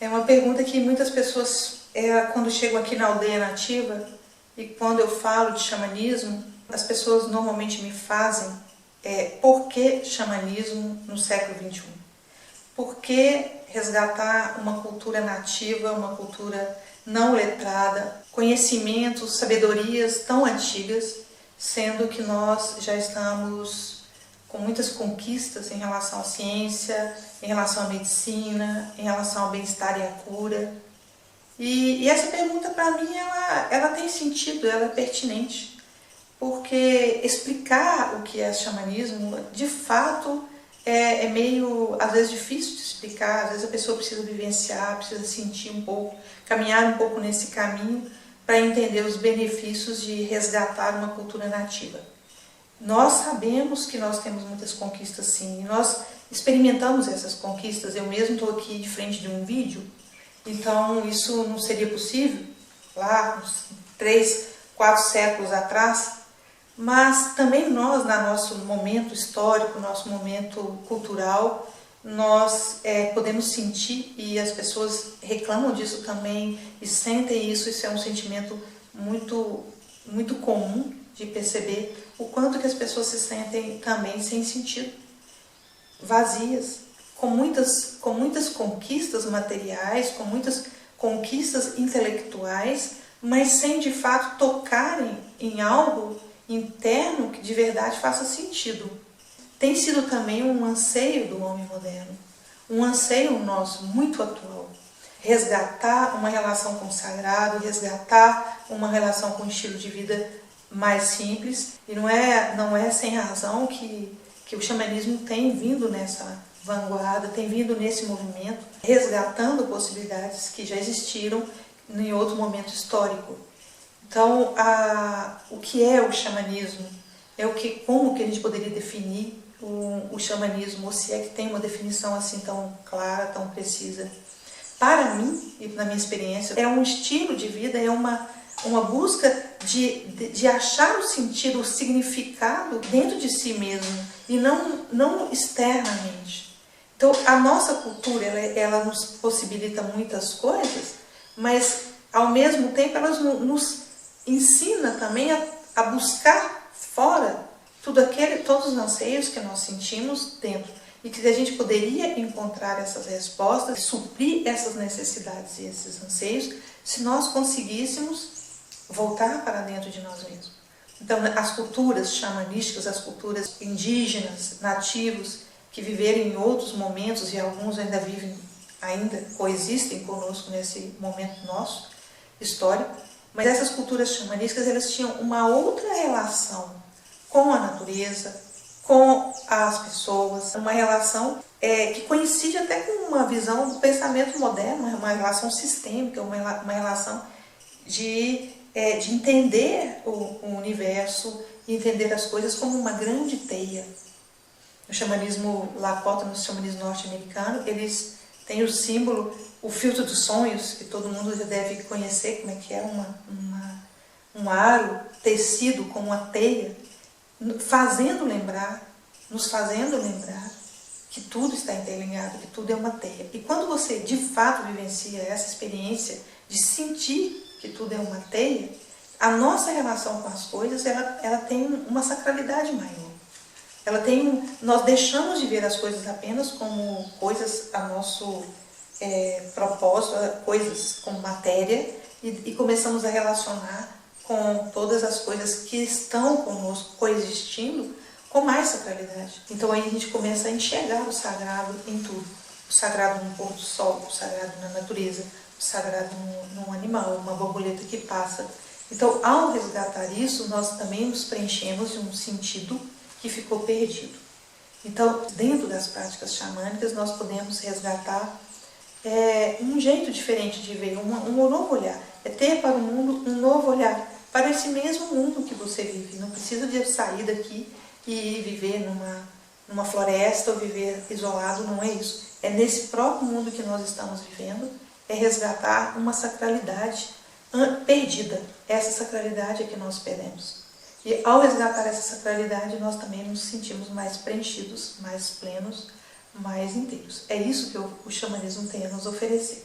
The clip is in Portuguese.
É uma pergunta que muitas pessoas, quando chegam aqui na aldeia nativa, e quando eu falo de xamanismo, as pessoas normalmente me fazem, por que xamanismo no século XXI? Por que resgatar uma cultura nativa, uma cultura não letrada, conhecimentos, sabedorias tão antigas, sendo que nós já estamos com muitas conquistas em relação à ciência, em relação à medicina, em relação ao bem-estar e à cura. E essa pergunta, para mim, ela tem sentido, ela é pertinente, porque explicar o que é xamanismo, de fato, é meio, às vezes, difícil de explicar. Às vezes a pessoa precisa vivenciar, precisa sentir um pouco, caminhar um pouco nesse caminho para entender os benefícios de resgatar uma cultura nativa. Nós sabemos que nós temos muitas conquistas, sim, e nós experimentamos essas conquistas. Eu mesmo estou aqui de frente de um vídeo, então isso não seria possível lá uns 3, 4 séculos atrás, mas também nós, no nosso momento histórico, nosso momento cultural, nós podemos sentir, e as pessoas reclamam disso também e sentem isso. Isso é um sentimento muito, muito comum de perceber o quanto que as pessoas se sentem também sem sentido, vazias, com muitas conquistas materiais, com muitas conquistas intelectuais, mas sem de fato tocarem em algo interno que de verdade faça sentido. Tem sido também um anseio do homem moderno, um anseio nosso muito atual, resgatar uma relação com o sagrado, resgatar uma relação com um estilo de vida mais simples. E não é sem razão que o xamanismo tem vindo nessa vanguarda, tem vindo nesse movimento, resgatando possibilidades que já existiram em outro momento histórico. Então, o que é o xamanismo? Como que a gente poderia definir o xamanismo, ou se é que tem uma definição assim tão clara, tão precisa? Para mim, e na minha experiência, é um estilo de vida, é uma busca de achar o sentido, o significado dentro de si mesmo, e não externamente. Então, a nossa cultura, ela nos possibilita muitas coisas, mas, ao mesmo tempo, ela nos ensina também a buscar fora todos os anseios que nós sentimos dentro, e que a gente poderia encontrar essas respostas, suprir essas necessidades e esses anseios, se nós conseguíssemos voltar para dentro de nós mesmos. Então, as culturas xamanísticas, as culturas indígenas, nativos, que viveram em outros momentos, e alguns ainda coexistem conosco nesse momento nosso, histórico, mas essas culturas xamanísticas, elas tinham uma outra relação com a natureza, com as pessoas, uma relação que coincide até com uma visão do pensamento moderno, uma relação sistêmica, uma relação de entender o universo, e entender as coisas como uma grande teia. No xamanismo Lakota, no xamanismo norte-americano, eles têm o símbolo, o filtro dos sonhos, que todo mundo já deve conhecer, como é que é um aro tecido como uma teia, nos fazendo lembrar que tudo está interligado, que tudo é uma teia. E quando você de fato vivencia essa experiência de sentir que tudo é uma teia, a nossa relação com as coisas, ela tem uma sacralidade maior. Nós deixamos de ver as coisas apenas como coisas a nosso propósito, coisas como matéria, e começamos a relacionar com todas as coisas que estão conosco, coexistindo, com mais sacralidade. Então aí a gente começa a enxergar o sagrado em tudo. O sagrado no pôr do sol, o sagrado na natureza, o sagrado num animal, uma borboleta que passa. Então, ao resgatar isso, nós também nos preenchemos de um sentido que ficou perdido. Então, dentro das práticas xamânicas, nós podemos resgatar um jeito diferente de ver, um novo olhar. É ter para o mundo um novo olhar, para esse mesmo mundo que você vive. Não precisa de sair daqui e viver numa floresta ou viver isolado, não é isso. É nesse próprio mundo que nós estamos vivendo, é resgatar uma sacralidade perdida. Essa sacralidade é que nós perdemos. E ao resgatar essa sacralidade, nós também nos sentimos mais preenchidos, mais plenos, mais inteiros. É isso que o xamanismo tem a nos oferecer.